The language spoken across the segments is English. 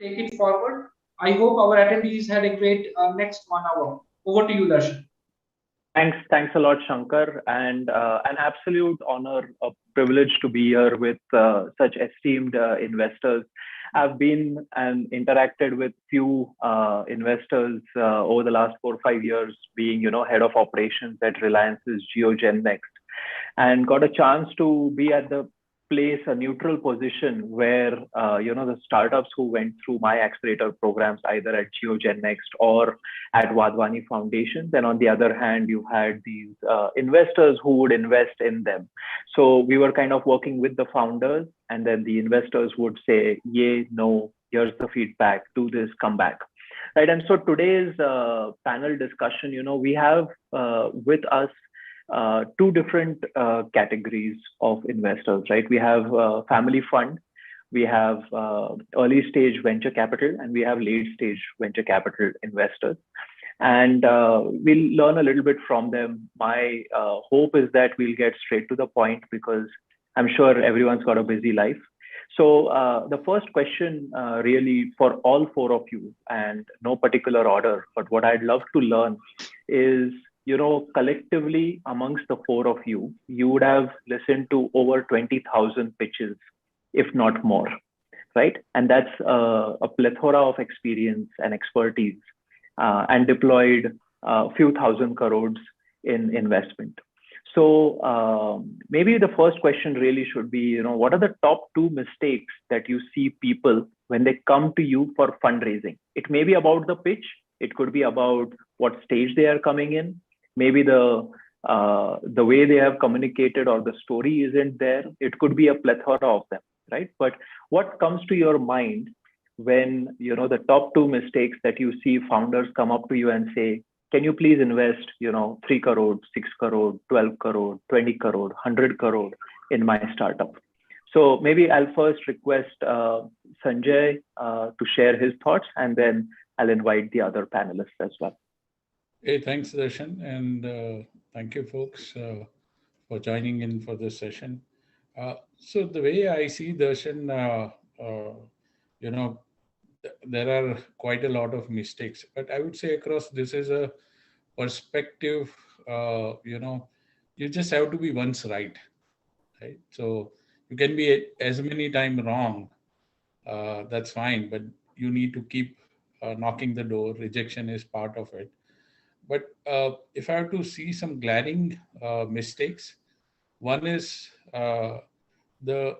take it forward. I hope our attendees had a great next 1 hour. Over to you, Darshan. Thanks a lot, Shankar, and an absolute honor, a privilege to be here with such esteemed investors. I've been and interacted with few investors over the last 4 or 5 years, being head of operations at Reliance's GeoGen Next, and got a chance to be at the place, a neutral position where the startups who went through my accelerator programs either at GeoGen Next or at Wadhwani Foundation. Then on the other hand, you had these investors who would invest in them. So we were kind of working with the founders, and then the investors would say, yay, no, here's the feedback, do this, come back. Right. And so today's panel discussion, we have with us two different categories of investors, right? We have family fund, we have early stage venture capital, and we have late stage venture capital investors. And we'll learn a little bit from them. My hope is that we'll get straight to the point because I'm sure everyone's got a busy life. So the first question really for all four of you, and no particular order, but what I'd love to learn is, collectively amongst the four of you, you would have listened to over 20,000 pitches, if not more, right? And that's a plethora of experience and expertise, and deployed a few thousand crores in investment. So maybe the first question really should be, what are the top two mistakes that you see people when they come to you for fundraising? It may be about the pitch. It could be about what stage they are coming in. Maybe the way they have communicated or the story isn't there. It could be a plethora of them, right? But what comes to your mind when, the top two mistakes that you see founders come up to you and say, can you please invest, 3 crore, 6 crore, 12 crore, 20 crore, 100 crore in my startup? So maybe I'll first request Sanjay to share his thoughts, and then I'll invite the other panelists as well. Hey, thanks, Darshan, and thank you, folks, for joining in for this session. So the way I see Darshan, there are quite a lot of mistakes, but I would say across this is a perspective. You just have to be once right? So you can be as many times wrong. That's fine, but you need to keep knocking the door. Rejection is part of it. But if I have to see some glaring mistakes, one is the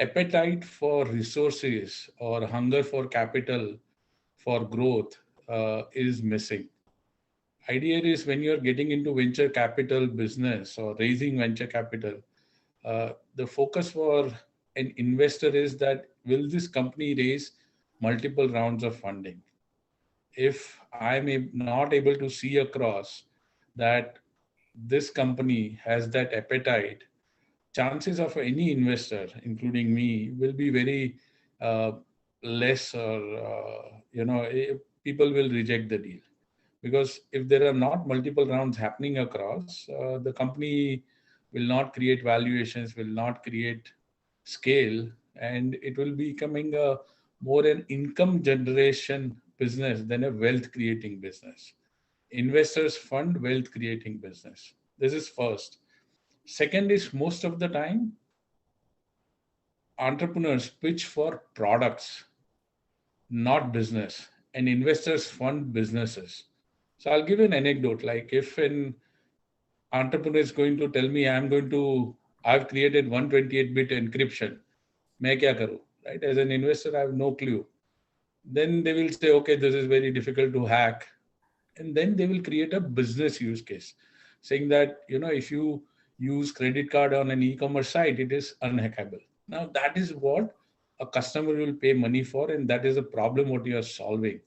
appetite for resources or hunger for capital for growth is missing. Idea is when you're getting into venture capital business or raising venture capital, the focus for an investor is that will this company raise multiple rounds of funding? If I'm not able to see across that this company has that appetite, chances of any investor, including me, will be very less, or people will reject the deal. Because if there are not multiple rounds happening across, the company will not create valuations, will not create scale, and it will be becoming a more an income generation business than a wealth creating business. Investors fund wealth creating business. This is first. Second is most of the time, entrepreneurs pitch for products, not business, and investors fund businesses. So I'll give you an anecdote. Like if an entrepreneur is going to tell me, I've created 128-bit encryption, मैं क्या करूँ? Right? As an investor, I have no clue. Then they will say, okay, this is very difficult to hack. And then they will create a business use case saying that, if you use credit card on an e-commerce site, it is unhackable. Now that is what a customer will pay money for, and that is a problem what you are solving.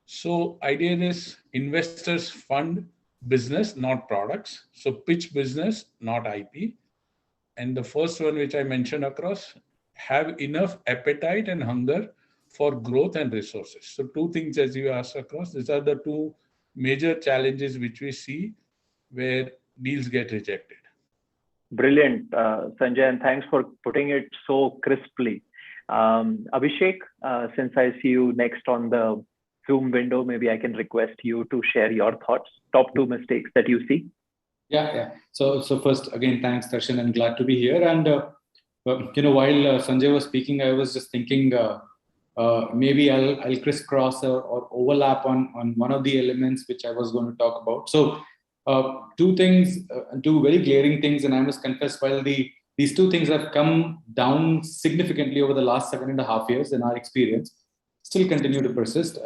So idea is investors fund business, not products. So pitch business, not IP. And the first one, which I mentioned across, have enough appetite and hunger for growth and resources. So two things as you asked across, these are the two major challenges which we see where deals get rejected. Brilliant, Sanjay, and thanks for putting it so crisply. Abhishek, since I see you next on the Zoom window, maybe I can request you to share your thoughts, top 2 mistakes that you see. Yeah. So first, again, thanks, Darshan, and glad to be here. And while Sanjay was speaking, I was just thinking maybe I'll crisscross or overlap on one of the elements which I was going to talk about. So two very glaring things, and I must confess, while these two things have come down significantly over the last 7.5 years in our experience, still continue to persist.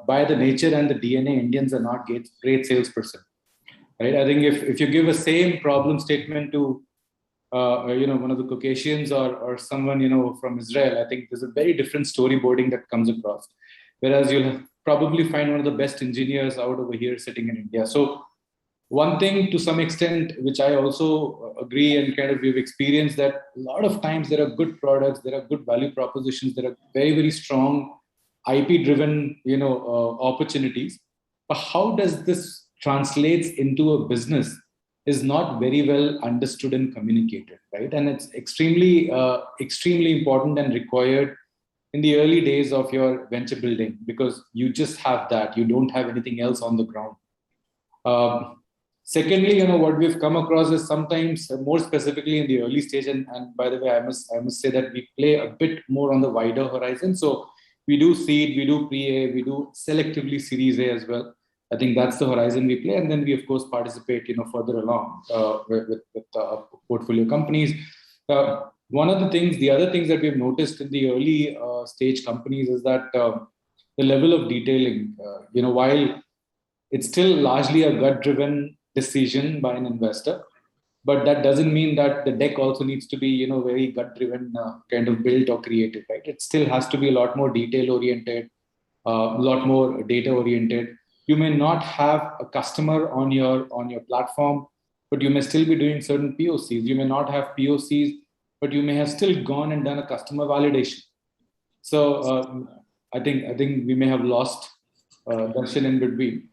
By the nature and the DNA, Indians are not great salesperson. Right? I think if you give a same problem statement to one of the Caucasians or someone from Israel, I think there's a very different storyboarding that comes across. Whereas you'll probably find one of the best engineers out over here sitting in India. So one thing to some extent, which I also agree and kind of we've experienced, that a lot of times there are good products, there are good value propositions, there are very, very strong IP-driven opportunities. But how does this translates into a business is not very well understood and communicated, right? And it's extremely important and required in the early days of your venture building, because you just have that. You don't have anything else on the ground. Secondly, what we've come across is sometimes more specifically in the early stage, and by the way, I must say that we play a bit more on the wider horizon. So we do seed, we do pre-A, we do selectively Series A as well. I think that's the horizon we play, and then we of course participate, further along with portfolio companies. The other things that we've noticed in the early stage companies is that the level of detailing, while it's still largely a gut-driven decision by an investor, but that doesn't mean that the deck also needs to be, very gut-driven kind of built or created, right? It still has to be a lot more detail-oriented, a lot more data-oriented. You may not have a customer on your platform, but you may still be doing certain POCs. You may not have POCs, but you may have still gone and done a customer validation. So I think we may have lost Darshan in between.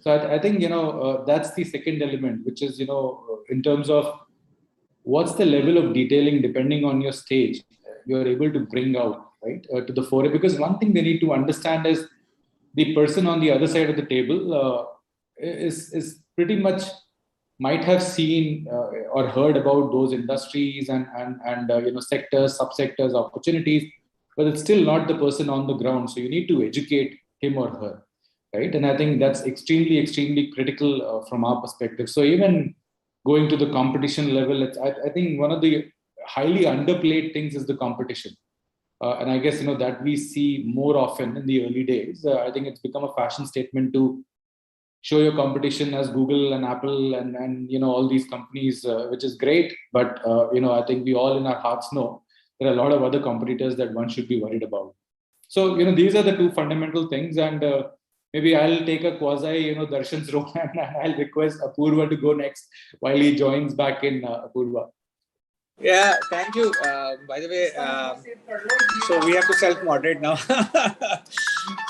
So I think that's the second element, which is in terms of what's the level of detailing depending on your stage you're able to bring out, right, to the fore. Because one thing they need to understand is the person on the other side of the table is pretty much might have seen or heard about those industries and sectors, subsectors, opportunities, but it's still not the person on the ground. So you need to educate him or her, right? And I think that's extremely, extremely critical from our perspective. So even going to the competition level, I think one of the highly underplayed things is the competition. And I guess, that we see more often in the early days. I think it's become a fashion statement to show your competition as Google and Apple and all these companies, which is great. But, I think we all in our hearts know there are a lot of other competitors that one should be worried about. So, these are the two fundamental things. And maybe I'll take a quasi, Darshan's role, and I'll request Apurva to go next while he joins back in. Apurva. Yeah, thank you. By the way, so we have to self-moderate now.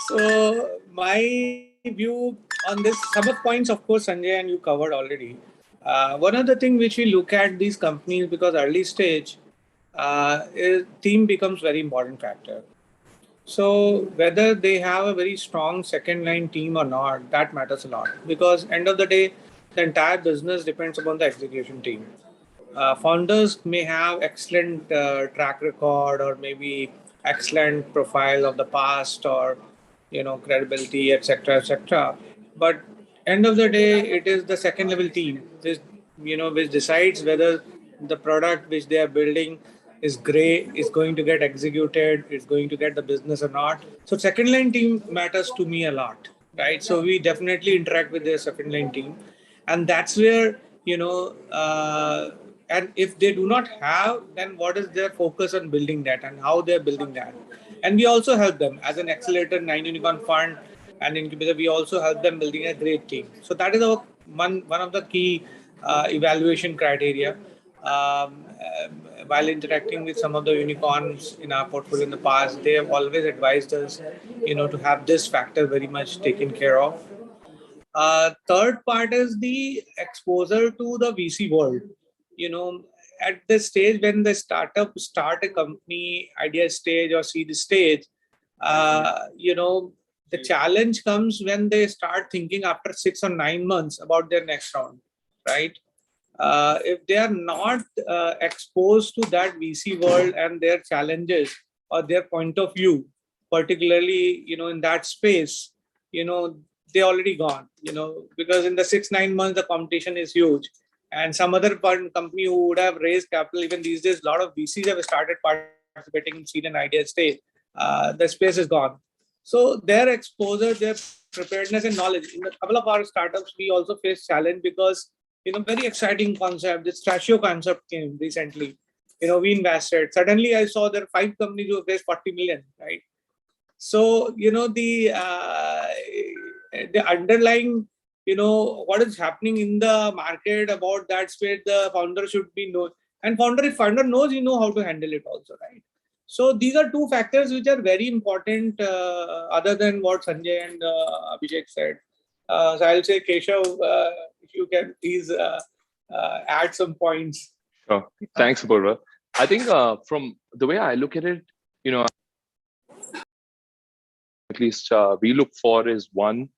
So my view on this, some of points, of course, Sanjay and you covered already. One of the things which we look at these companies, because early stage, team becomes very important factor. So whether they have a very strong second line team or not, that matters a lot, because end of the day, the entire business depends upon the execution team. Founders may have excellent track record or maybe excellent profile of the past or credibility, etc. But end of the day, it is the second level team which decides whether the product which they are building is great, is going to get executed, is going to get the business or not. So second line team matters to me a lot, right? So we definitely interact with their second line team, and that's where and if they do not have, then what is their focus on building that and how they're building that. And we also help them as an accelerator, 9 Unicorn Fund and incubator. We also help them building a great team. So that is our one of the key evaluation criteria. While interacting with some of the unicorns in our portfolio in the past, they have always advised us, to have this factor very much taken care of. Third part is the exposure to the VC world. at the stage when the startup start a company idea stage or seed stage, the challenge comes when they start thinking after 6 or 9 months about their next round, right? If they are not exposed to that VC world and their challenges or their point of view, particularly, in that space, they already gone, because in the 6-9 months, the competition is huge. And some other company who would have raised capital, even these days, a lot of VCs have started participating in seed and idea stage. The space is gone. So their exposure, their preparedness and knowledge. In a couple of our startups, we also face challenge because, very exciting concept. This Trashio concept came recently. We invested. Suddenly, I saw there are 5 companies who have raised 40 million, right? So, the underlying, what is happening in the market about that space, the founder should be known. And if founder knows, how to handle it also, right? So these are 2 factors which are very important, other than what Sanjay and Abhishek said. So I'll say, Keshav, if you can please add some points. Sure. Thanks, Apurva. I think from the way I look at it, at least we look for is one,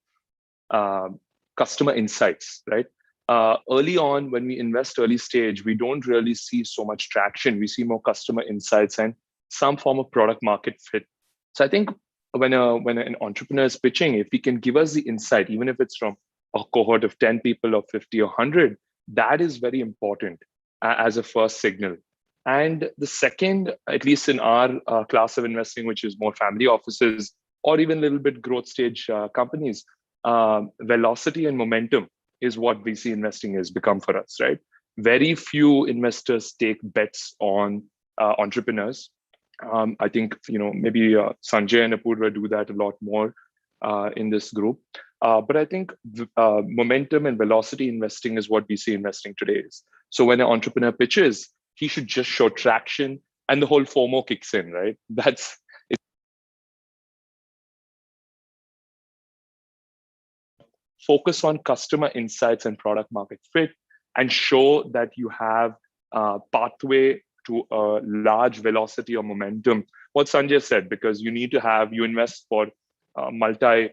customer insights, right? Early on, when we invest early stage, we don't really see so much traction. We see more customer insights and some form of product market fit. So I think when an entrepreneur is pitching, if he can give us the insight, even if it's from a cohort of 10 people or 50 or 100, that is very important as a first signal. And the second, at least in our class of investing, which is more family offices or even a little bit growth stage companies, velocity and momentum is what VC investing has become for us, right? Very few investors take bets on entrepreneurs. I think, maybe Sanjay and Apurva do that a lot more in this group. But I think momentum and velocity investing is what VC investing today is. So when an entrepreneur pitches, he should just show traction and the whole FOMO kicks in, right? That's it. Focus on customer insights and product market fit and show that you have a pathway to a large velocity or momentum. What Sanjay said, because you need to you invest for multi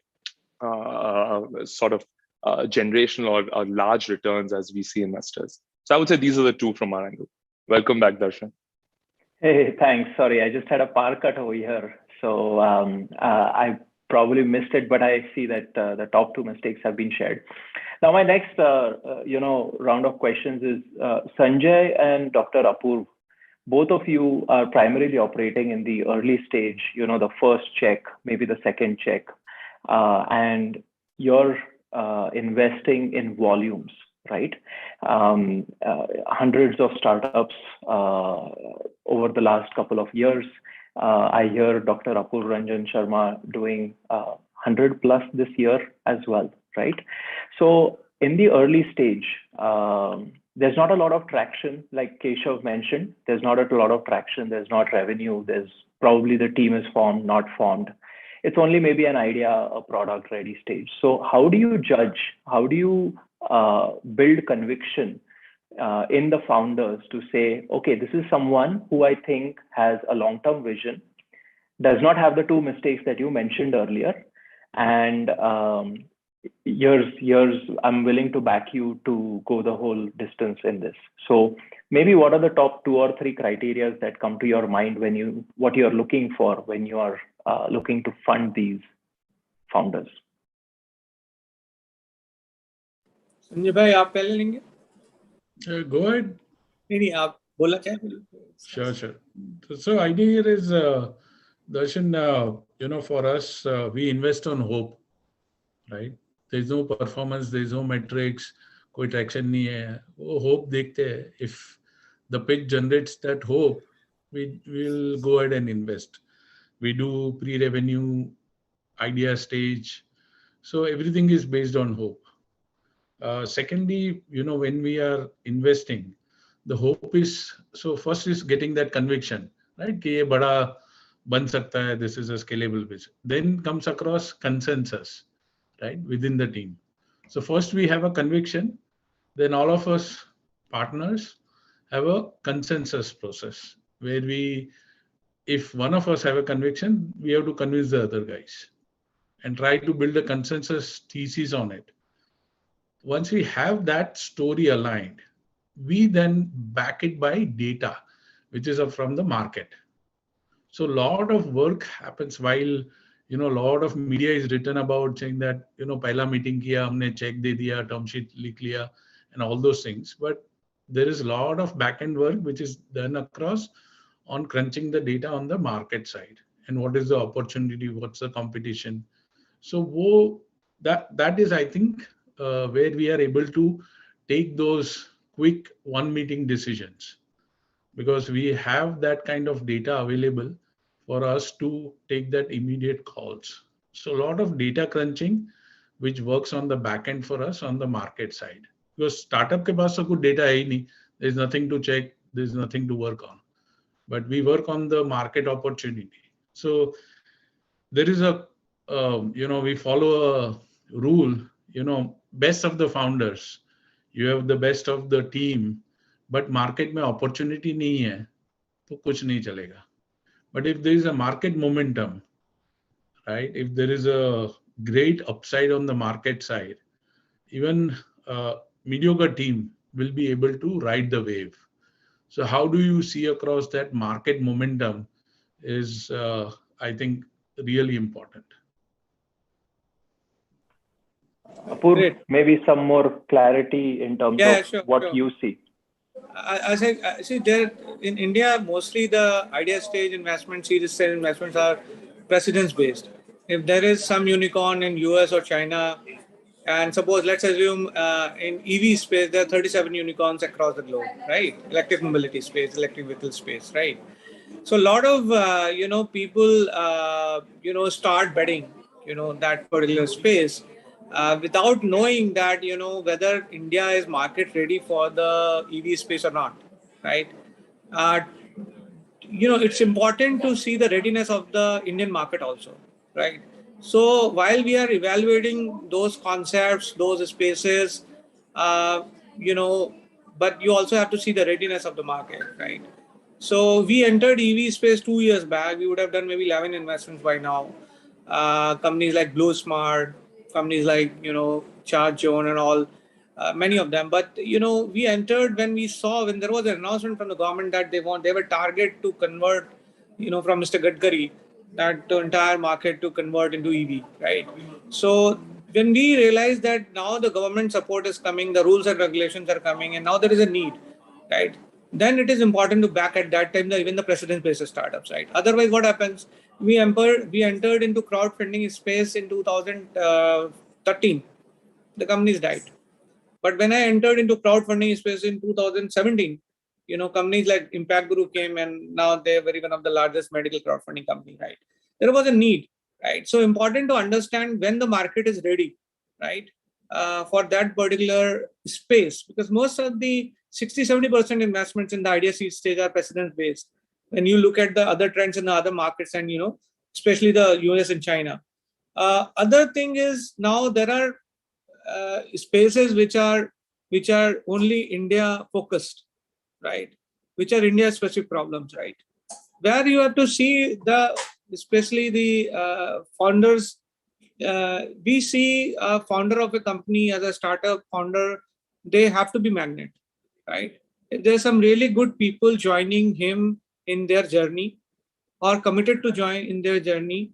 sort of generational or large returns as VC investors. So I would say these are the 2 from our angle. Welcome back, Darshan. Hey, thanks. Sorry, I just had a power cut over here. So I probably missed it, but I see that the top 2 mistakes have been shared. Now, my next, round of questions is Sanjay and Dr. Apurva. Both of you are primarily operating in the early stage, the first check, maybe the second check, and you're investing in volumes, right? Hundreds of startups over the last couple of years. I hear Dr. Apurva Ranjan Sharma doing 100 plus this year as well, right? So in the early stage, there's not a lot of traction, like Keshav mentioned. There's not a lot of traction. There's not revenue. There's probably the team is formed, not formed. It's only maybe an idea, a product ready stage. So how do you judge? How do you build conviction in the founders to say, okay, this is someone who I think has a long-term vision, does not have the 2 mistakes that you mentioned earlier, and years, I'm willing to back you to go the whole distance in this. So maybe what are the top 2 or 3 criteria that come to your mind when what you're looking for when you are looking to fund these founders? Sanjay भाई आप पहले लेंगे? Go ahead. नहीं आप बोला क्या? Sure. So idea here is, Darshan, for us, we invest on hope, right? There's no performance, there's no metrics, कोई traction नहीं है. वो hope देखते हैं. If the pitch generates that hope, we will go ahead and invest. We do pre-revenue, idea stage. So everything is based on hope. Secondly, when we are investing, the hope is, so first is getting that conviction, right? कि ये बड़ा बन सकता है, this is a scalable business. Then comes across consensus, right, within the team. So first we have a conviction, then all of us partners have a consensus process where if one of us have a conviction, we have to convince the other guys and try to build a consensus thesis on it. Once we have that story aligned, we then back it by data, which is from the market. So a lot of work happens while, a lot of media is written about saying that, pehla meeting kiya, humne check de diya, term sheet likh liya, and all those things. But there is a lot of back-end work which is done across on crunching the data on the market side. And what is the opportunity? What's the competition? So that is, I think, where we are able to take those quick one meeting decisions, because we have that kind of data available for us to take that immediate calls. So a lot of data crunching, which works on the back end for us on the market side. Because startup ke paas so kuch data hai hi nahi. There's nothing to check. There's nothing to work on. But we work on the market opportunity. So there is we follow a rule, best of the founders. You have the best of the team, but market में opportunity नहीं है, तो कुछ नहीं चलेगा. But if there is a market momentum, right? If there is a great upside on the market side, even a mediocre team will be able to ride the wave. So how do you see across that market momentum is, I think, really important. Apurv, maybe some more clarity in terms of what you see. I see there in India, mostly the idea stage investment, series stage investments are precedence based. If there is some unicorn in US or China, and suppose let's assume in EV space there are 37 unicorns across the globe, right? Electric mobility space, electric vehicle space, right? So a lot of people start betting that particular space. Without knowing that, whether India is market ready for the EV space or not, right? It's important to see the readiness of the Indian market also, right? So while we are evaluating those concepts, those spaces, but you also have to see the readiness of the market, right? So we entered EV space 2 years back. We would have done maybe 11 investments by now. Companies like Blue Smart, companies like, ChargeZone and all, many of them. But, we entered when there was an announcement from the government that they were target to convert, from Mr. Gadkari, that the entire market to convert into EV, right? So when we realized that now the government support is coming, the rules and regulations are coming, and now there is a need, right? Then it is important to back at that time even the precedence-based startups, right? Otherwise, what happens? We entered into crowdfunding space in 2013. The companies died. But when I entered into crowdfunding space in 2017, companies like Impact Group came, and now they are very one of the largest medical crowdfunding company, right? There was a need, right? So important to understand when the market is ready, right? For that particular space, because most of the 60-70% investments in the idea seed stage are precedence based. When you look at the other trends in the other markets, and especially the US and China. Other thing is now there are spaces which are only India focused, right? Which are India specific problems, right? Where you have to see especially the founders. We see a founder of a company as a startup founder, they have to be magnet, right? If there's some really good people joining him in their journey or committed to join in their journey,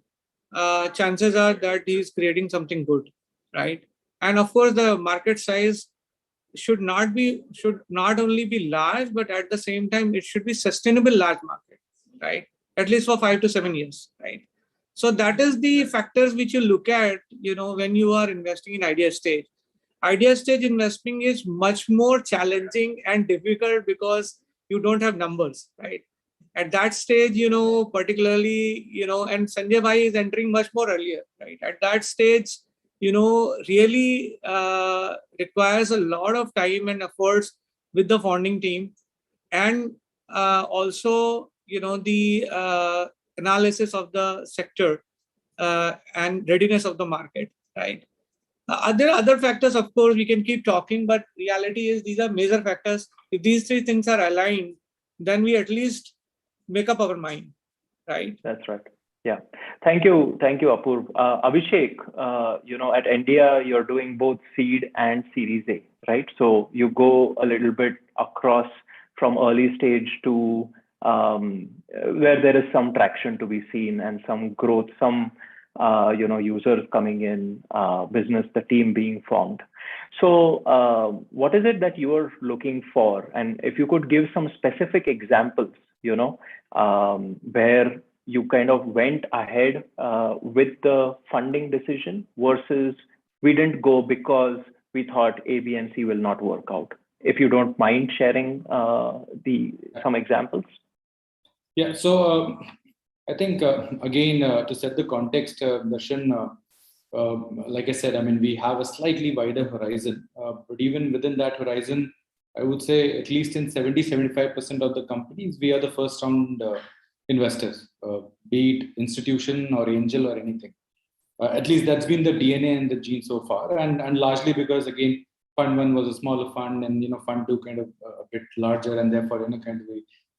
chances are that he's creating something good, right? And of course, the market size should not only be large, but at the same time, it should be sustainable large market, right? At least for 5 to 7 years, right? So that is the factors which you look at, when you are investing in idea stage. Idea stage investing is much more challenging and difficult because you don't have numbers, right? At that stage, particularly, and Sanjay Bhai is entering much more earlier, right? At that stage, really requires a lot of time and efforts with the founding team, and also, the analysis of the sector and readiness of the market, right? There are other factors, of course, we can keep talking, but reality is these are major factors. If these three things are aligned, then we at least make up our mind, right? That's right. Yeah. Thank you, Apurv. Abhishek, at India, you're doing both seed and Series A, right? So you go a little bit across from early stage to where there is some traction to be seen and some growth, some users coming in, business, the team being formed. So what is it that you are looking for? And if you could give some specific examples, where you kind of went ahead with the funding decision versus we didn't go because we thought A, B, and C will not work out. If you don't mind sharing some examples. Yeah, so I think, again, to set the context, Darshan, like I said, I mean, we have a slightly wider horizon, but even within that horizon, I would say at least in 70-75% of the companies, we are the first round investors, be it institution or angel or anything. At least that's been the DNA and the gene so far, and largely because, again, fund one was a smaller fund, and fund two kind of a bit larger, and therefore kind of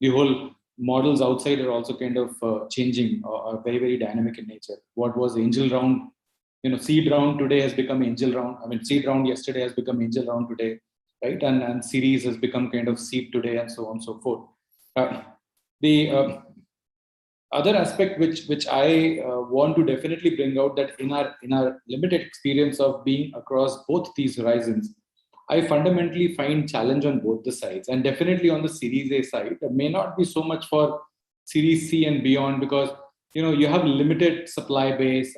the whole models outside are also kind of changing, are very, very dynamic in nature. What was angel round, seed round today has become angel round. I mean, seed round yesterday has become angel round today, right? And series has become kind of seed today, and so on and so forth. The other aspect which I want to definitely bring out, that in our limited experience of being across both these horizons, I fundamentally find challenge on both the sides, and definitely on the Series A side. It may not be so much for Series C and beyond, because you have limited supply base.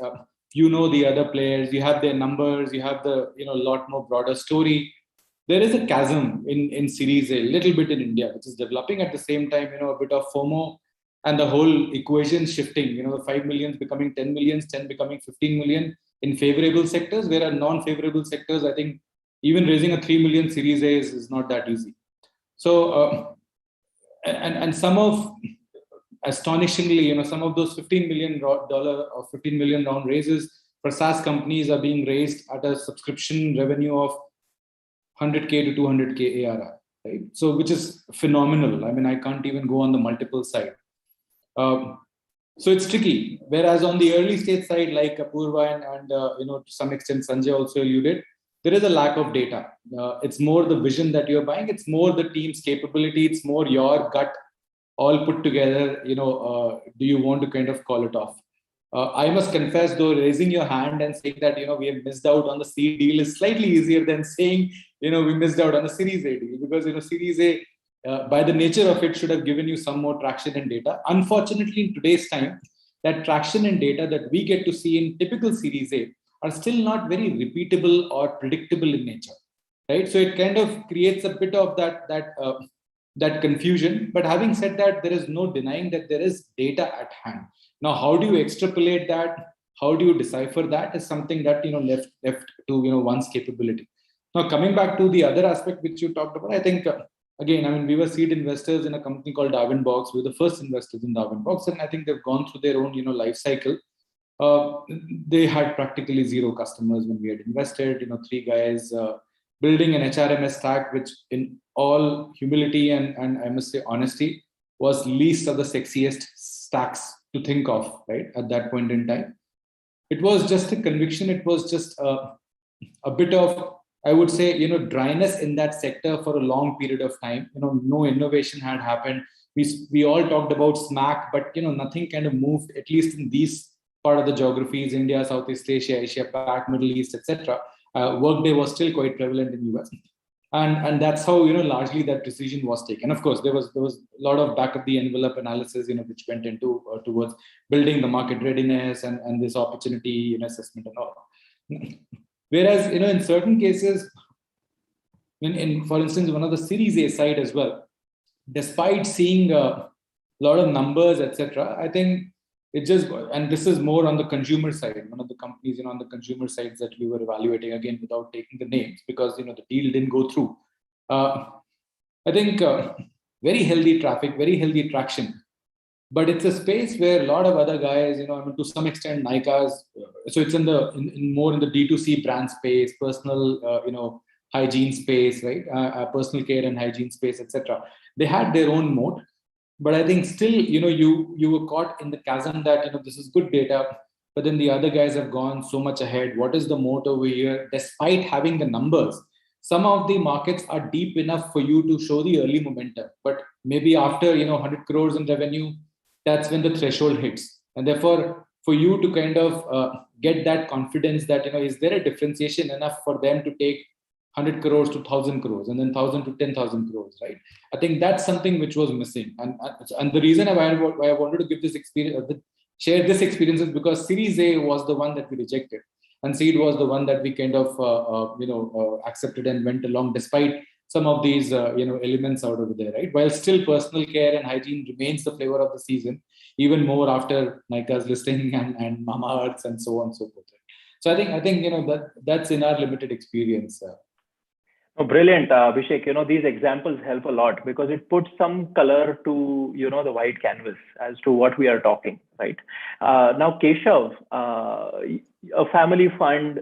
The other players, you have their numbers, you have the lot more broader story. There is a chasm in Series A, a little bit in India, which is developing at the same time. A bit of FOMO, and the whole equation shifting. The 5 millions becoming 10 millions, 10 becoming 15 million in favorable sectors, whereas non-favorable sectors, I think, even raising a 3 million Series A is not that easy. So, and some of, astonishingly, some of those $15 million or 15 million round raises for SaaS companies are being raised at a subscription revenue of 100K to 200K ARR, right? So, which is phenomenal. I mean, I can't even go on the multiple side. So it's tricky. Whereas on the early stage side, like Apurva and to some extent Sanjay also alluded, there is a lack of data. It's more the vision that you're buying. It's more the team's capability. It's more your gut all put together. Do you want to kind of call it off? I must confess, though, raising your hand and saying that we have missed out on the seed deal is slightly easier than saying we missed out on the Series A deal, because Series A, by the nature of it, should have given you some more traction and data. Unfortunately, in today's time, that traction and data that we get to see in typical Series A are still not very repeatable or predictable in nature, right? So it kind of creates a bit of that confusion. But having said that, there is no denying that there is data at hand. Now, how do you extrapolate that? How do you decipher that is something that left to one's capability. Now, coming back to the other aspect which you talked about, I think. Again, I mean, we were seed investors in a company called Darwinbox. We were the first investors in Darwinbox, and I think they've gone through their own, life cycle. They had practically zero customers when we had invested. 3 guys building an HRMS stack, which, in all humility and I must say honesty, was least of the sexiest stacks to think of, right, at that point in time. It was just a conviction. It was just a bit of, I would say, dryness in that sector for a long period of time. No innovation had happened. We all talked about SMAC, but nothing kind of moved, at least in these part of the geographies: India, Southeast Asia, Asia Pac, Middle East, etc. Workday was still quite prevalent in US, and that's how largely that decision was taken. Of course, there was a lot of back of the envelope analysis, which went into towards building the market readiness and this opportunity assessment and all. Whereas, in certain cases, in for instance, one of the Series A side as well, despite seeing a lot of numbers, etc., I think it just, and this is more on the consumer side, one of the companies, on the consumer sides that we were evaluating, again, without taking the names, because, the deal didn't go through. I think very healthy traffic, very healthy traction. but it's a space where a lot of other guys, I mean, to some extent, Nykaa's, so it's in more in the D2C brand space, personal, hygiene space, right? Personal care and hygiene space, etc. They had their own moat, but I think still, you were caught in the chasm that, this is good data, but then the other guys have gone so much ahead. What is the moat over here? Despite having the numbers, some of the markets are deep enough for you to show the early momentum, but maybe after 100 crores in revenue, that's when the threshold hits. And therefore, for you to kind of get that confidence that, is there a differentiation enough for them to take 100 crores to 1,000 crores and then 1,000 to 10,000 crores, right? I think that's something which was missing. And the reason why I wanted to give this experience, share this experience is because Series A was the one that we rejected. And Seed was the one that we kind of, accepted and went along despite some of these, elements out over there, right? While still personal care and hygiene remains the flavor of the season, even more after Nykaa's listing and Mamaearth's and so on and so forth. So I think that's in our limited experience. Oh, brilliant, Abhishek. These examples help a lot because it puts some color to, the white canvas as to what we are talking, right? Now, Keshav, a family fund,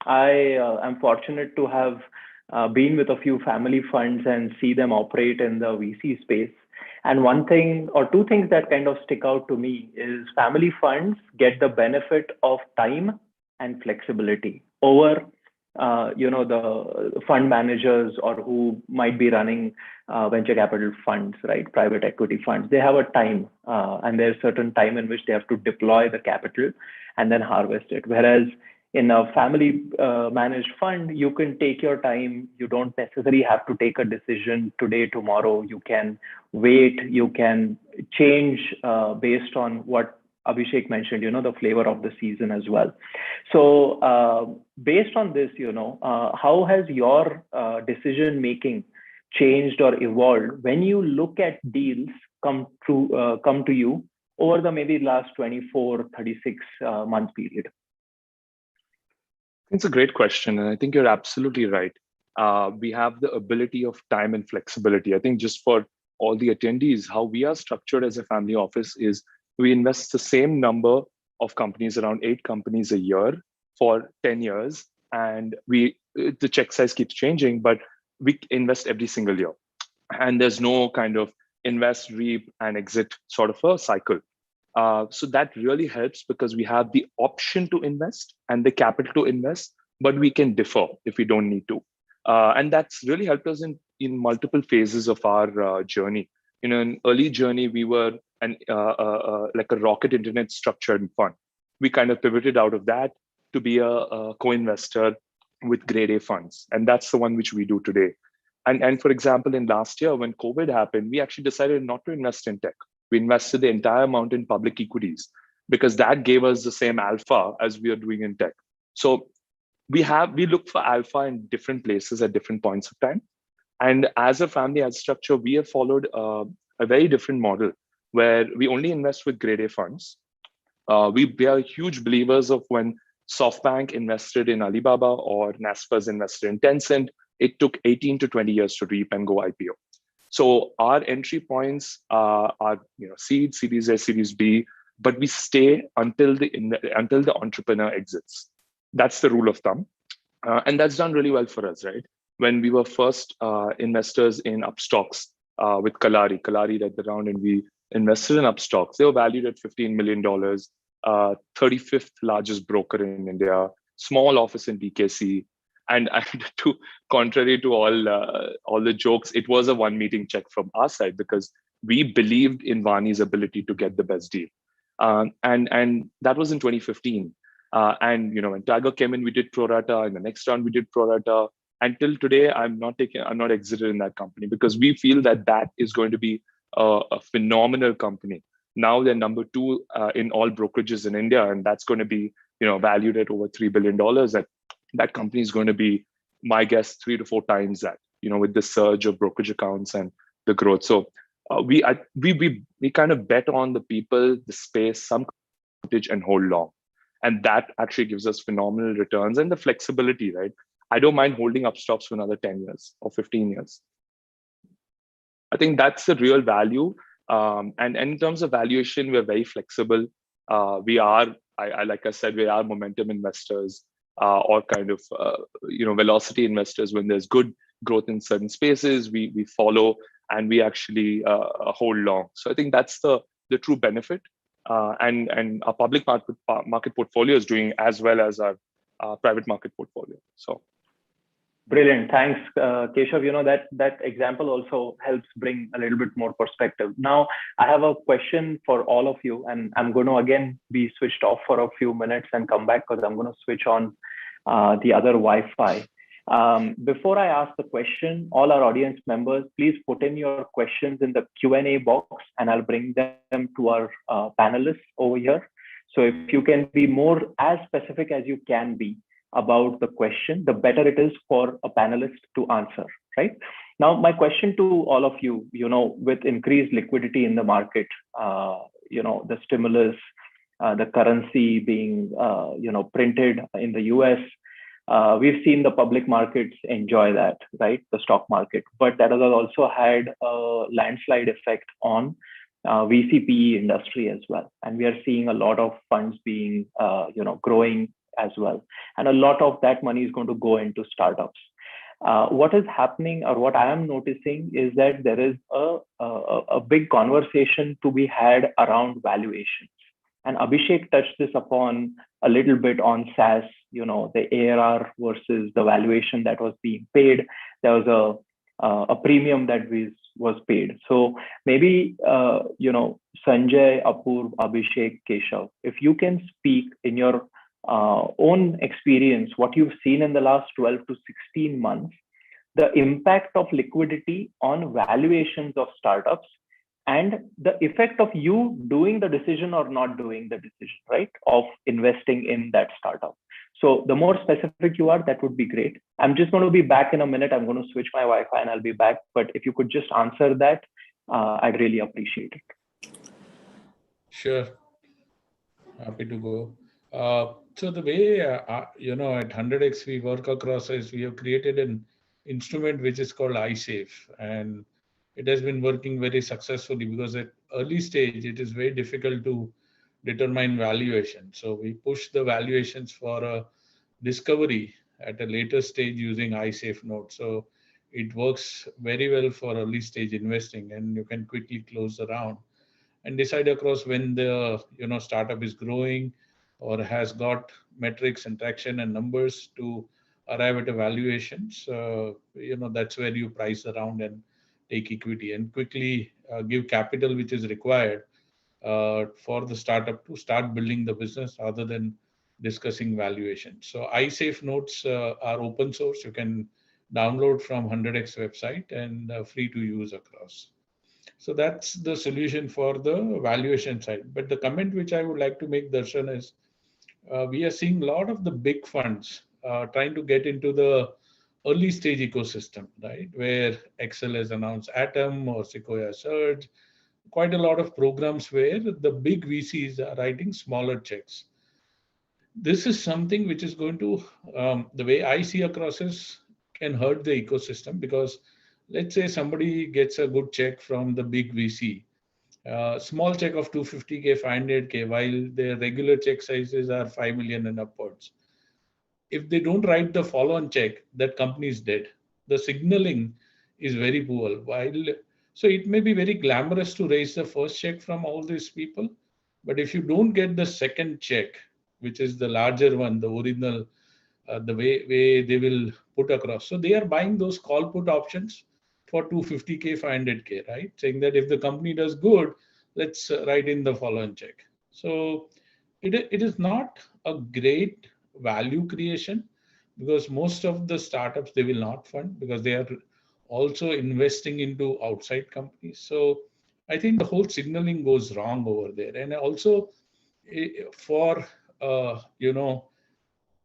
I am fortunate to have been with a few family funds and see them operate in the VC space. And one thing or two things that kind of stick out to me is family funds get the benefit of time and flexibility over the fund managers or who might be running venture capital funds, right? Private equity funds. They have a time and there's certain time in which they have to deploy the capital and then harvest it. Whereas in a family managed fund, you can take your time. You don't necessarily have to take a decision today, tomorrow. You can wait. You can change based on what Abhishek mentioned, the flavor of the season as well. So based on this, how has your decision making changed or evolved when you look at deals come to you over the maybe last 24, 36 month period? It's a great question. And I think you're absolutely right. We have the ability of time and flexibility. I think just for all the attendees, how we are structured as a family office is we invest the same number of companies, around 8 companies a year for 10 years. And the check size keeps changing, but we invest every single year. And there's no kind of invest, reap, and exit sort of a cycle. So that really helps because we have the option to invest and the capital to invest, but we can defer if we don't need to. And that's really helped us in multiple phases of our journey. In an early journey, we were like a rocket internet structured fund. We kind of pivoted out of that to be a co-investor with grade A funds. And that's the one which we do today. And for example, in last year, when COVID happened, we actually decided not to invest in tech. We invested the entire amount in public equities because that gave us the same alpha as we are doing in tech. So we look for alpha in different places at different points of time. And as a family, as structure, we have followed a very different model where we only invest with grade A funds. We are huge believers of when SoftBank invested in Alibaba or Naspers invested in Tencent, it took 18 to 20 years to reap and go IPO. So our entry points are seed, Series A, Series B, but we stay until the entrepreneur exits. That's the rule of thumb. And that's done really well for us, right? When we were first investors in Upstocks with Kalari led the round and we invested in Upstocks. They were valued at $15 million, 35th largest broker in India, small office in BKC. And contrary to all the jokes, it was a one meeting check from our side because we believed in Vani's ability to get the best deal. And that was in 2015. And when Tiger came in, we did pro rata. In the next round, we did pro rata. Until today, I'm not exited in that company because we feel that is going to be a phenomenal company. Now they're number 2 in all brokerages in India, and that's going to be valued at over $3 billion. That company is going to be, my guess, 3 to 4 times that. With the surge of brokerage accounts and the growth. So we kind of bet on the people, the space, some advantage, and hold long, and that actually gives us phenomenal returns and the flexibility, right? I don't mind holding Upstocks for another 10 years or 15 years. I think that's the real value And in terms of valuation, we're very flexible. We are, like I said, we are momentum investors or kind of velocity investors. When there's good growth in certain spaces, we follow and we actually hold long. So I think that's the true benefit. And our public market portfolio is doing as well as our private market portfolio. So. Brilliant. Thanks, Keshav. That example also helps bring a little bit more perspective. Now, I have a question for all of you, and I'm going to again be switched off for a few minutes and come back because I'm going to switch on the other Wi-Fi. Before I ask the question, all our audience members, please put in your questions in the Q&A box, and I'll bring them to our panelists over here. So if you can be more as specific as you can be about the question, the better it is for a panelist to answer, right? Now, my question to all of you, with increased liquidity in the market, the stimulus, the currency being, printed in the US, we've seen the public markets enjoy that, right? The stock market, but that has also had a landslide effect on VC/PE industry as well. And we are seeing a lot of funds being, growing as well. And a lot of that money is going to go into startups. What is happening, or what I am noticing, is that there is a big conversation to be had around valuations. And Abhishek touched this upon a little bit on SaaS, the ARR versus the valuation that was being paid. There was a premium that was paid. So maybe, Sanjay, Apoorv, Abhishek, Keshav, if you can speak in your own experience, what you've seen in the last 12 to 16 months, the impact of liquidity on valuations of startups, and the effect of you doing the decision or not doing the decision, right, of investing in that startup. So the more specific you are, that would be great. I'm just going to be back in a minute. I'm going to switch my Wi-Fi and I'll be back. But if you could just answer that, I'd really appreciate it. Sure. Happy to go. So the way, at 100x we work across is we have created an instrument which is called iSafe. And it has been working very successfully because at early stage, it is very difficult to determine valuation. So we push the valuations for a discovery at a later stage using iSafe Note. So it works very well for early stage investing, and you can quickly close the round and decide across when the startup is growing or has got metrics and traction and numbers to arrive at a valuation. So, that's where you price the round and take equity and quickly give capital which is required for the startup to start building the business rather than discussing valuation. So iSafe Notes are open source. You can download from 100x website and free to use across. So that's the solution for the valuation side. But the comment which I would like to make, Darshan, is we are seeing a lot of the big funds trying to get into the early stage ecosystem, right? Where Excel has announced Atom or Sequoia Surge, quite a lot of programs where the big VCs are writing smaller checks. This is something which is going to, the way I see across is, can hurt the ecosystem, because let's say somebody gets a good check from the big VC, small check of 250K, 500K, while their regular check sizes are 5 million and upwards. If they don't write the follow-on check, that company is dead. The signaling is very poor. So it may be very glamorous to raise the first check from all these people, but if you don't get the second check, which is the larger one, the original, the way they will put across. So they are buying those call put options for 250K, 500K, right? Saying that if the company does good, let's write in the follow-on check. So it is not a great value creation, because most of the startups, they will not fund because they are also investing into outside companies. So I think the whole signaling goes wrong over there. And also for,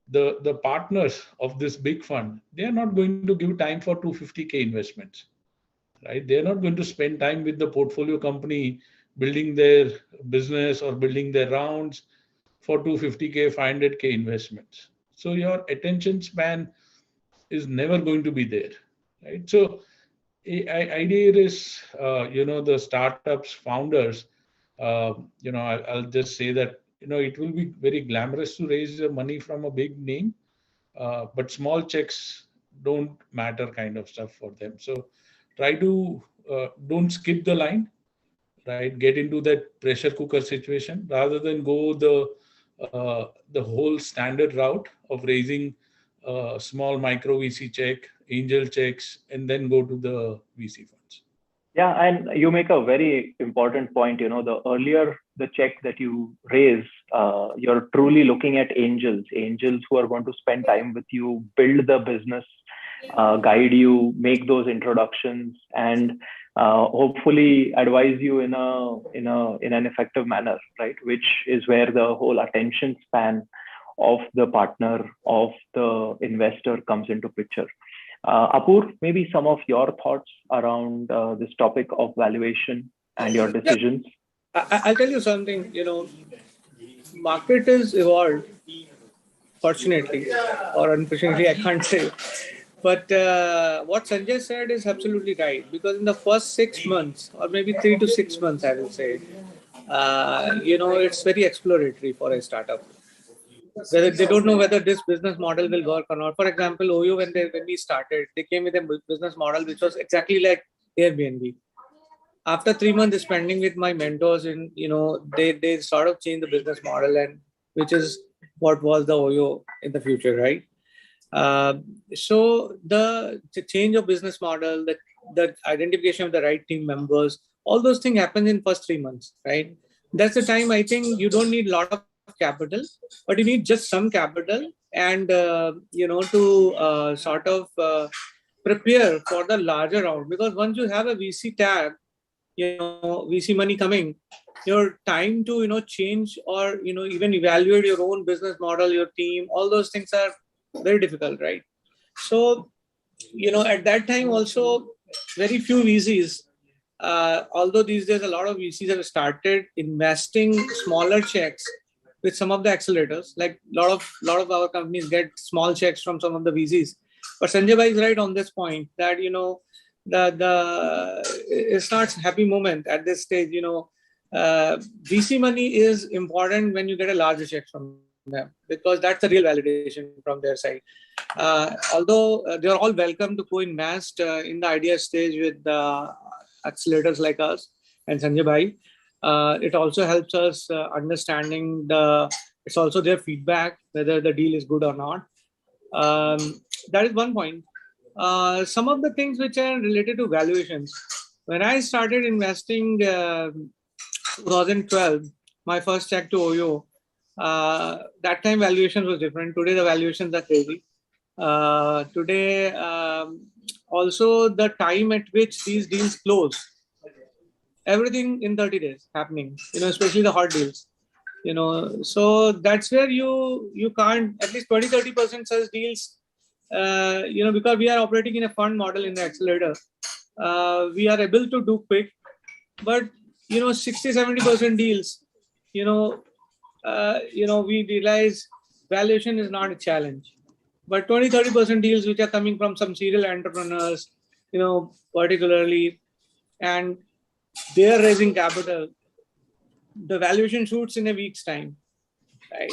the partners of this big fund, they are not going to give time for 250K investments, right? They're not going to spend time with the portfolio company building their business or building their rounds for 250K, 500K investments. So your attention span is never going to be there, right? So idea is, the startups founders, I'll just say that, it will be very glamorous to raise the money from a big name, but small checks don't matter kind of stuff for them. So try to don't skip the line, right? Get into that pressure cooker situation rather than go the whole standard route of raising small micro VC check, angel checks, and then go to the VC funds. Yeah, and you make a very important point. The earlier the check that you raise, you're truly looking at angels who are going to spend time with you, build the business, guide you, make those introductions, and hopefully advise you in an effective manner, right? Which is where the whole attention span of the partner, of the investor comes into picture. Apur, maybe some of your thoughts around this topic of valuation and your decisions. I'll tell you something. Market is evolved, fortunately or unfortunately, I can't say. But what Sanjay said is absolutely right, because in the first 6 months, or maybe 3 to 6 months, I will say, it's very exploratory for a startup. They don't know whether this business model will work or not. For example, Oyo, when we started, they came with a business model which was exactly like Airbnb. After 3 months spending with my mentors, and they sort of changed the business model, and which is what was the Oyo in the future, right? So the change of business model, the identification of the right team members, all those things happen in first 3 months, right? That's the time I think you don't need a lot of capital, but you need just some capital, and to sort of prepare for the larger round. Because once you have a VC tag, VC money coming, your time to change or even evaluate your own business model, your team, all those things are very difficult, right? So at that time also, very few VCs, although these days a lot of VCs have started investing smaller checks with some of the accelerators. Like lot of our companies get small checks from some of the VCs. But Sanjay Bhai is right on this point that it's not happy moment at this stage. VC money is important when you get a larger check from them, because that's the real validation from their side. Although they're all welcome to co-invest in the idea stage with the accelerators like us and Sanjay Bhai. It also helps us understanding it's also their feedback, whether the deal is good or not. That is one point. Some of the things which are related to valuations. When I started investing 2012, my first check to Oyo, that time valuation was different. Today the valuations are crazy. Today, also the time at which these deals close, everything in 30 days happening, especially the hot deals, so that's where you can't, at least 20-30% such deals, because we are operating in a fund model in the accelerator, we are able to do quick, but 60-70% deals, we realize valuation is not a challenge. But 20-30% deals which are coming from some serial entrepreneurs, particularly, and they are raising capital, the valuation shoots in a week's time, right?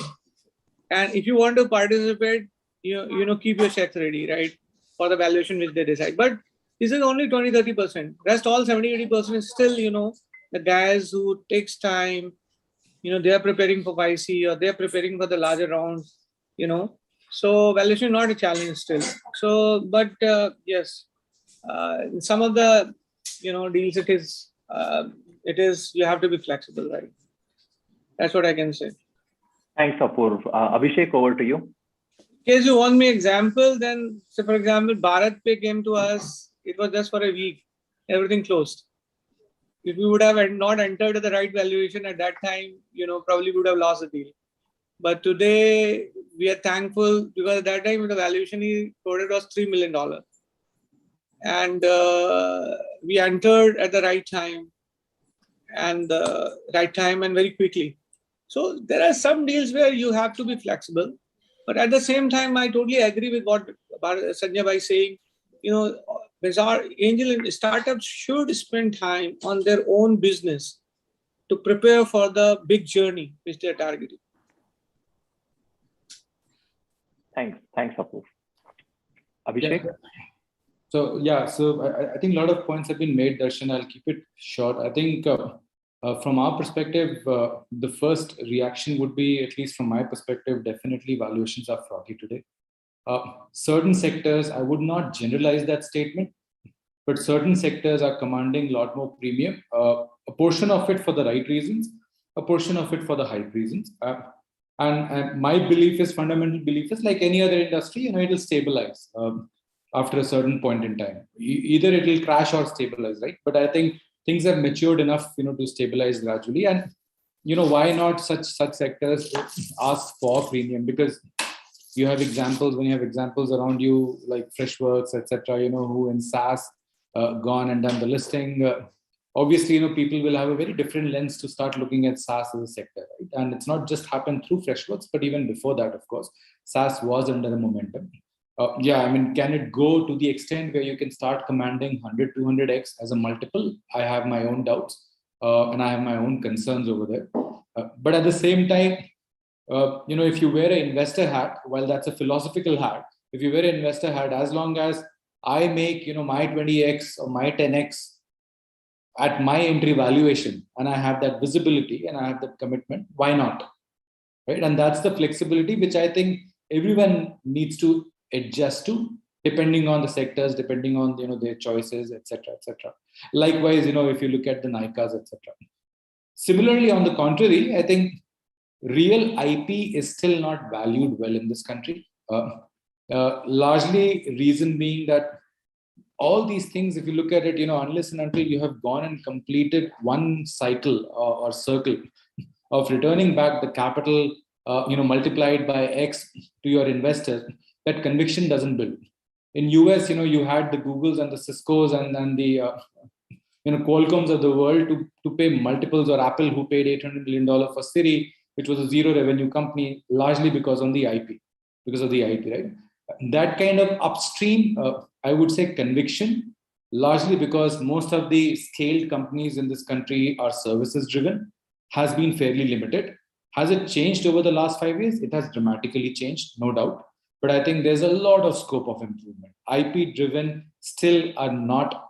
And if you want to participate, keep your checks ready, right, for the valuation which they decide. But this is only 20-30%. Rest all 70-80% is still, the guys who takes time, they are preparing for YC or they are preparing for the larger rounds, So valuation not a challenge still. So, but yes, some of the deals it is you have to be flexible, right? That's what I can say. Thanks, Apur. Abhishek, over to you. In case you want me example, then say for example, BharatPe came to us. It was just for a week. Everything closed. If we would have not entered at the right valuation at that time, probably would have lost the deal. But today we are thankful, because at that time the valuation he quoted was $3 million. And we entered at the right time and very quickly. So there are some deals where you have to be flexible. But at the same time, I totally agree with what Sanjay Bhai is saying. bizarre angel startups should spend time on their own business to prepare for the big journey which they're targeting? Thanks, Apu. Abhishek? So I think a lot of points have been made, Darshan. I'll keep it short. I think from our perspective, the first reaction would be, at least from my perspective, definitely valuations are frothy today. Certain sectors, I would not generalize that statement, but certain sectors are commanding a lot more premium. A portion of it for the right reasons, a portion of it for the hype reasons. And my belief is, fundamental belief is, like any other industry, it'll stabilize after a certain point in time. Either it will crash or stabilize, right? But I think things have matured enough, to stabilize gradually. And why not such sectors ask for premium? Because you have examples, when you have examples around you like Freshworks, etc., who in SaaS gone and done the listing. Obviously, people will have a very different lens to start looking at SaaS as a sector, right? And it's not just happened through Freshworks, but even before that, of course, SaaS was under a momentum. Can it go to the extent where you can start commanding 100, 200x as a multiple? I have my own doubts and I have my own concerns over there. But at the same time, if you wear an investor hat, while that's a philosophical hat, if you wear an investor hat, as long as I make, my 20x or my 10x at my entry valuation, and I have that visibility and I have that commitment, why not? Right? And that's the flexibility which I think everyone needs to adjust to, depending on the sectors, depending on their choices, etc., etc. Likewise, if you look at the Nykaas, etc. Similarly, on the contrary, I think real IP is still not valued well in this country. Largely, reason being that all these things, if you look at it, unless and until you have gone and completed one cycle or circle of returning back the capital, multiplied by X to your investors, that conviction doesn't build. In US, you had the Googles and the Ciscos and the Qualcomms of the world to pay multiples, or Apple, who paid $800 million for Siri, which was a zero revenue company, largely because of the IP, right? That kind of upstream, I would say, conviction, largely because most of the scaled companies in this country are services driven, has been fairly limited. Has it changed over the last 5 years? It has dramatically changed, no doubt. But I think there's a lot of scope of improvement. IP driven still are not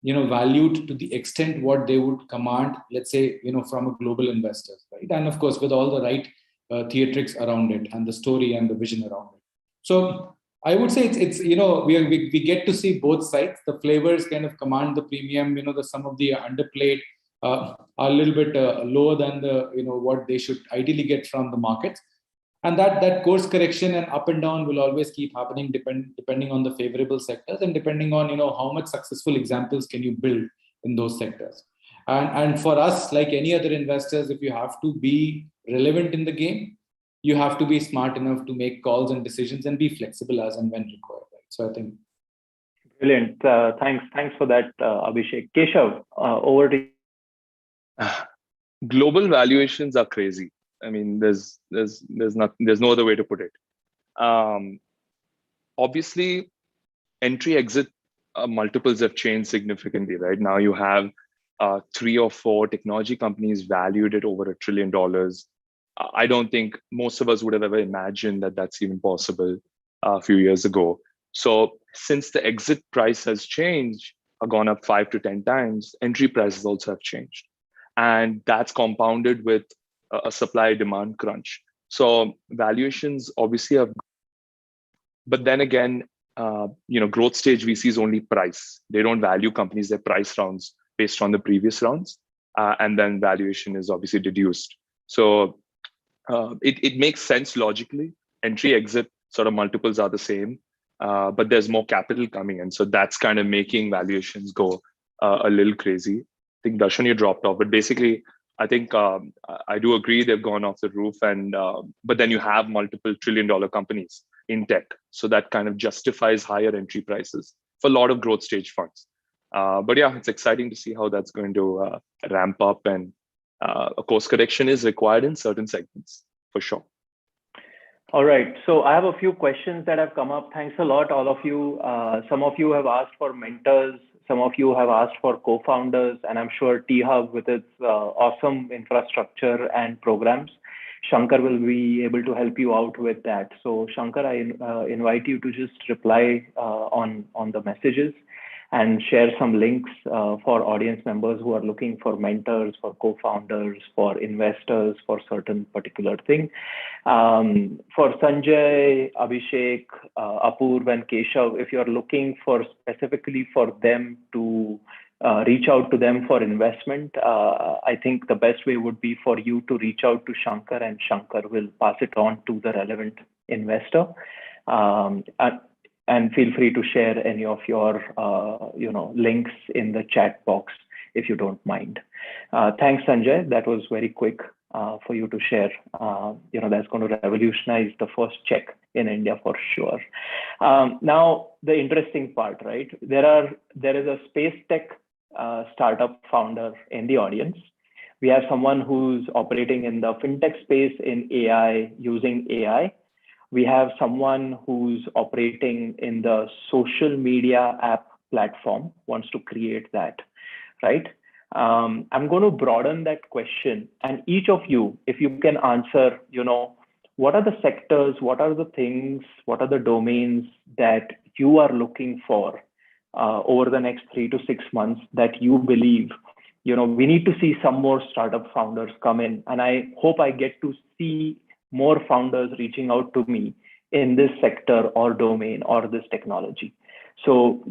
valued to the extent what they would command, let's say, from a global investors, right? And of course, with all the right theatrics around it and the story and the vision around it. So I would say it's we get to see both sides. The flavors kind of command the premium. Some of the underplayed are a little bit lower than the what they should ideally get from the markets. And that course correction and up and down will always keep happening, depending on the favorable sectors and depending on how much successful examples can you build in those sectors. And for us, like any other investors, if you have to be relevant in the game, you have to be smart enough to make calls and decisions and be flexible as and when required. Right? So I think. Brilliant. Thanks for that, Abhishek. Keshav, over to you. Global valuations are crazy. I mean, there's no other way to put it. Obviously, entry-exit multiples have changed significantly, right? Now you have 3 or 4 technology companies valued at over $1 trillion. I don't think most of us would have ever imagined that that's even possible a few years ago. So since the exit price has changed, gone up 5 to 10 times, entry prices also have changed. And that's compounded with a supply-demand crunch. So valuations obviously have, but then again, growth stage VCs only price. They don't value companies, they price rounds based on the previous rounds. And then valuation is obviously deduced. So it makes sense logically. Entry exit sort of multiples are the same, but there's more capital coming in. So that's kind of making valuations go a little crazy. I think Darshan, you dropped off, but basically, I think I do agree they've gone off the roof, and but then you have multiple trillion-dollar companies in tech, so that kind of justifies higher entry prices for a lot of growth stage funds. But yeah, it's exciting to see how that's going to ramp up, and a course correction is required in certain segments for sure. All right. So I have a few questions that have come up. Thanks a lot, all of you. Some of you have asked for mentors. Some of you have asked for co-founders, and I'm sure T-Hub with its awesome infrastructure and programs, Shankar will be able to help you out with that. So Shankar, I invite you to just reply on the messages and share some links for audience members who are looking for mentors, for co-founders, for investors, for certain particular thing. For Sanjay, Abhishek, Apurv, and Keshav, if you're looking for specifically for them to reach out to them for investment, I think the best way would be for you to reach out to Shankar, and Shankar will pass it on to the relevant investor. And feel free to share any of your links in the chat box if you don't mind. Thanks, Sanjay. That was very quick for you to share. That's going to revolutionize the first check in India for sure. Now, the interesting part, right? There is a space tech startup founder in the audience. We have someone who's operating in the fintech space in AI, using AI. We have someone who's operating in the social media app platform, wants to create that, right? I'm going to broaden that question, and each of you, if you can answer, what are the sectors, what are the things, what are the domains that you are looking for over the next 3 to 6 months that you believe, we need to see some more startup founders come in. And I hope I get to see more founders reaching out to me in this sector or domain or this technology. So,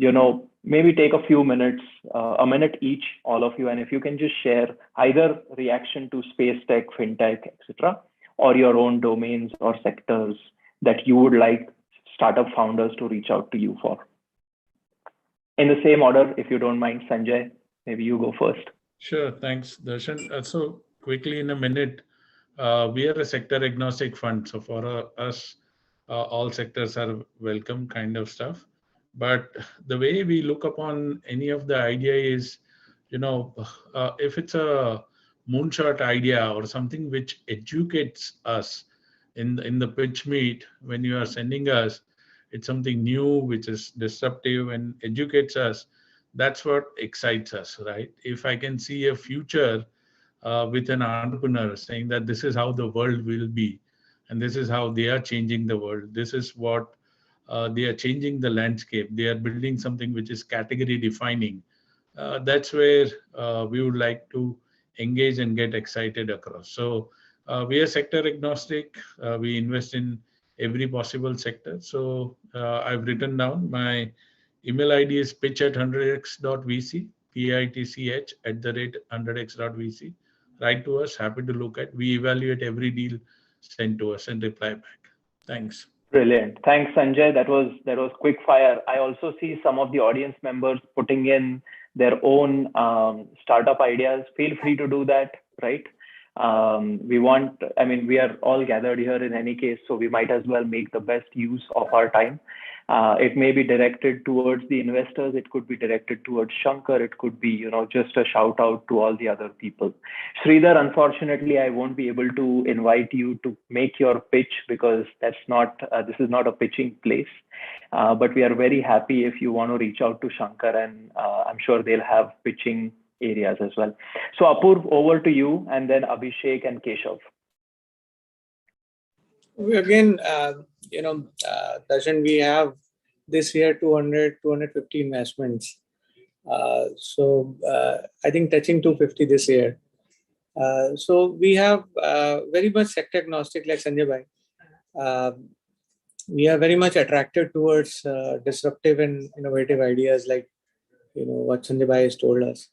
maybe take a few minutes, a minute each, all of you, and if you can just share either reaction to space tech, fintech, etc., or your own domains or sectors that you would like startup founders to reach out to you for. In the same order, if you don't mind, Sanjay, maybe you go first. Sure, thanks, Darshan. So quickly in a minute, we are a sector agnostic fund. So for us, all sectors are welcome kind of stuff. But the way we look upon any of the idea is, if it's a moonshot idea or something which educates us in the pitch meet, when you are sending us, it's something new, which is disruptive and educates us. That's what excites us, right? If I can see a future with an entrepreneur saying that this is how the world will be, and this is how they are changing the world. This is what they are changing the landscape. They are building something which is category defining. That's where we would like to engage and get excited across. So we are sector agnostic. We invest in every possible sector. So I've written down my email ID is pitch@100x.vc, pitch@100x.vc. Write to us, happy to look at. We evaluate every deal sent to us and reply back. Thanks. Brilliant. Thanks, Sanjay. That was quick fire. I also see some of the audience members putting in their own startup ideas. Feel free to do that, right? We are all gathered here in any case, so we might as well make the best use of our time. It may be directed towards the investors. It could be directed towards Shankar. It could be, just a shout out to all the other people. Sridhar, unfortunately, I won't be able to invite you to make your pitch because this is not a pitching place. But we are very happy if you want to reach out to Shankar, and I'm sure they'll have pitching areas as well. So Apurv, over to you, and then Abhishek and Keshav. Again, Darshan, we have this year 250 investments. So I think touching 250 this year. So we have very much sector agnostic, like Sanjay Bhai. We are very much attracted towards disruptive and innovative ideas, like what Sanjay Bhai has told us.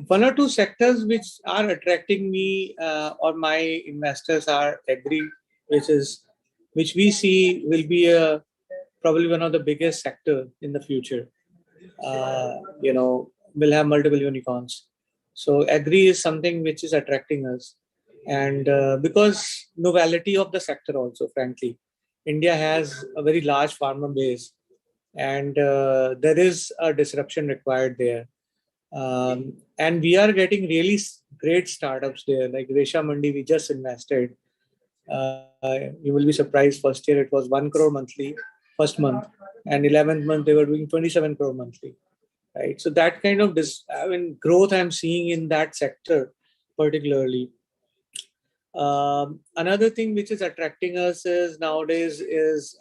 One or two sectors which are attracting me or my investors are agri, which we see will be probably one of the biggest sector in the future. Will have multiple unicorns. So agri is something which is attracting us, and because novelty of the sector also, frankly, India has a very large farmer base, and there is a disruption required there. And we are getting really great startups there, like Resha Mandi. We just invested. You will be surprised. First year it was 1 crore monthly, first month, and 11th month they were doing 27 crore monthly. Right. So that kind of growth I'm seeing in that sector particularly. Another thing which is attracting us is nowadays is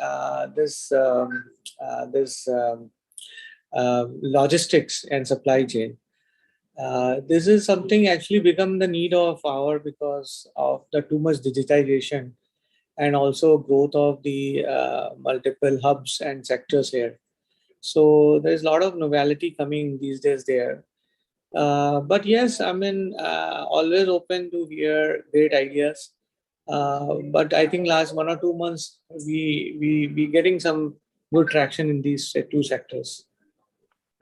logistics and supply chain. This is something actually become the need of our because of the too much digitization and also growth of the multiple hubs and sectors here. So there's a lot of novelty coming these days there. But yes, always open to hear great ideas. But I think last 1 or 2 months we getting some good traction in these two sectors,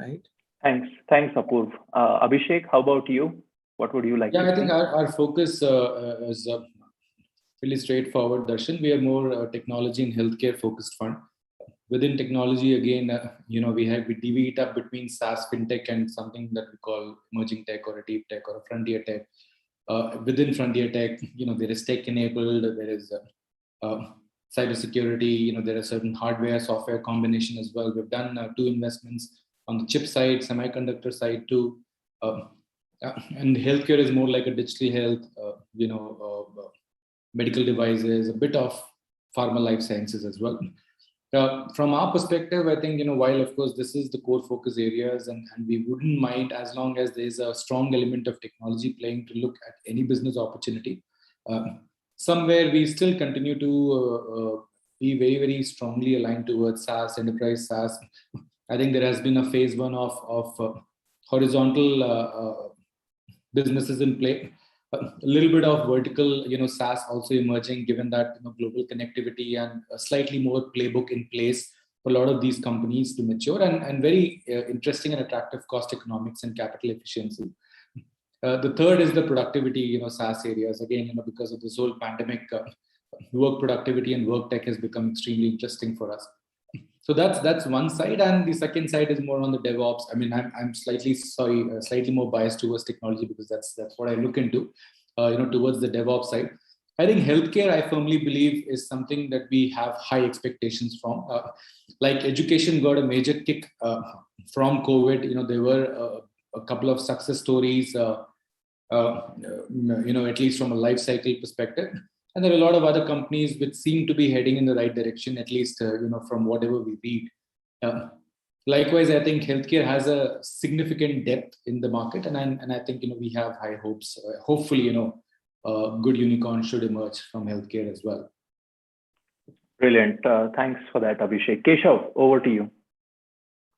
right? Thanks, Apurv. Abhishek, how about you? What would you like Yeah, to I think see? our focus is really straightforward, Darshan. We are more technology and healthcare focused fund. Within technology, again, we divvy it up between SaaS, fintech, and something that we call emerging tech or a deep tech or a frontier tech. Within frontier tech, there is tech enabled, there is cybersecurity, there are certain hardware, software combination as well. We've done 2 investments on the chip side, semiconductor side too. And healthcare is more like a digital health, medical devices, a bit of pharma life sciences as well. From our perspective, I think, while of course this is the core focus areas and we wouldn't mind as long as there's a strong element of technology playing to look at any business opportunity. Somewhere we still continue to be very, very strongly aligned towards SaaS, enterprise SaaS. I think there has been a phase 1 of horizontal businesses in play. A little bit of vertical, SaaS also emerging, given that global connectivity and a slightly more playbook in place for a lot of these companies to mature and very interesting and attractive cost economics and capital efficiency. The third is the productivity, SaaS areas. Again, because of this whole pandemic, work productivity and work tech has become extremely interesting for us. So that's one side, and the second side is more on the DevOps. I mean, I'm slightly more biased towards technology because that's what I look into, towards the DevOps side. I think healthcare, I firmly believe, is something that we have high expectations from. Like education got a major kick from COVID. There were a couple of success stories, at least from a life cycle perspective. And there are a lot of other companies which seem to be heading in the right direction, at least from whatever we read. Likewise, I think healthcare has a significant depth in the market, and I think we have high hopes. Hopefully, good unicorn should emerge from healthcare as well. Brilliant. Thanks for that, Abhishek. Keshav, over to you.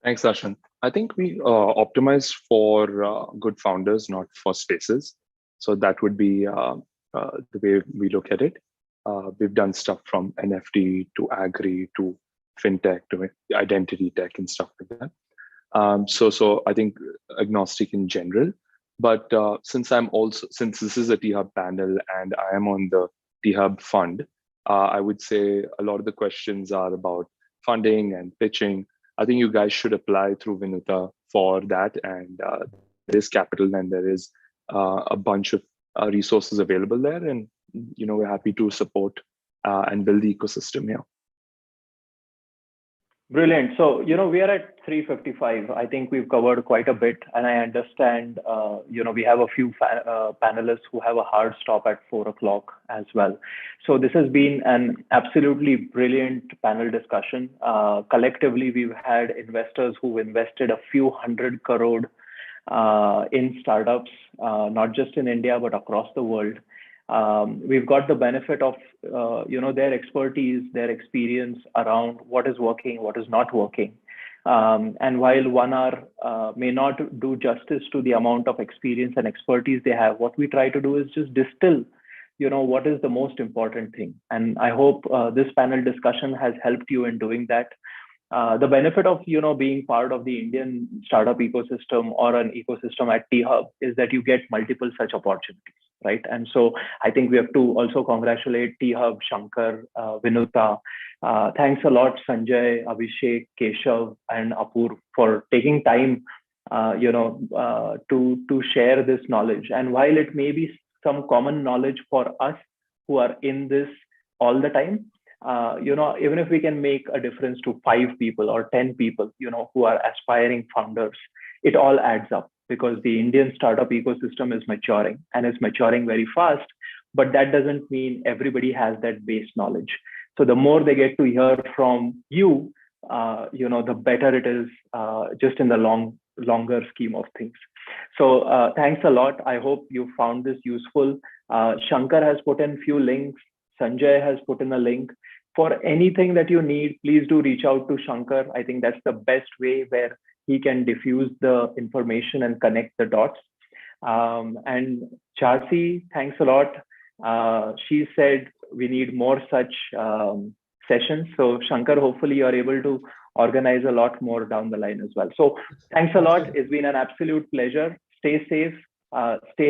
Thanks, Darshan. I think we optimize for good founders, not for spaces. So that would be the way we look at it. We've done stuff from NFT to agri to fintech to identity tech and stuff like that. So I think agnostic in general. But since this is a T-Hub panel and I am on the T-Hub fund, I would say a lot of the questions are about funding and pitching. I think you guys should apply through Vinuta for that, and there is capital and there is a bunch of resources available there, and we're happy to support and build the ecosystem here. Brilliant. So we are at 3:55. I think we've covered quite a bit, and I understand we have a few panelists who have a hard stop at 4:00 as well. So this has been an absolutely brilliant panel discussion. Collectively, we've had investors who invested a few 100 crore in startups, not just in India but across the world. We've got the benefit of their expertise, their experience around what is working, what is not working. And while 1 hour may not do justice to the amount of experience and expertise they have, what we try to do is just distill what is the most important thing. And I hope this panel discussion has helped you in doing that. The benefit of being part of the Indian startup ecosystem or an ecosystem at T-Hub is that you get multiple such opportunities, right? And so I think we have to also congratulate T-Hub, Shankar, Vinuta. Thanks a lot, Sanjay, Abhishek, Keshav, and Apurv for taking time, to share this knowledge. And while it may be some common knowledge for us who are in this all the time. Even if we can make a difference to 5 people or 10 people, who are aspiring founders, it all adds up, because the Indian startup ecosystem is maturing, and it's maturing very fast. But that doesn't mean everybody has that base knowledge. So the more they get to hear from you, the better it is, just in the longer scheme of things. So thanks a lot. I hope you found this useful. Shankar has put in few links. Sanjay has put in a link. For anything that you need, please do reach out to Shankar. I think that's the best way, where he can diffuse the information and connect the dots. And Charsi, thanks a lot. She said we need more such sessions. So Shankar, hopefully you're able to organize a lot more down the line as well. So thanks a lot. It's been an absolute pleasure. Stay safe. Stay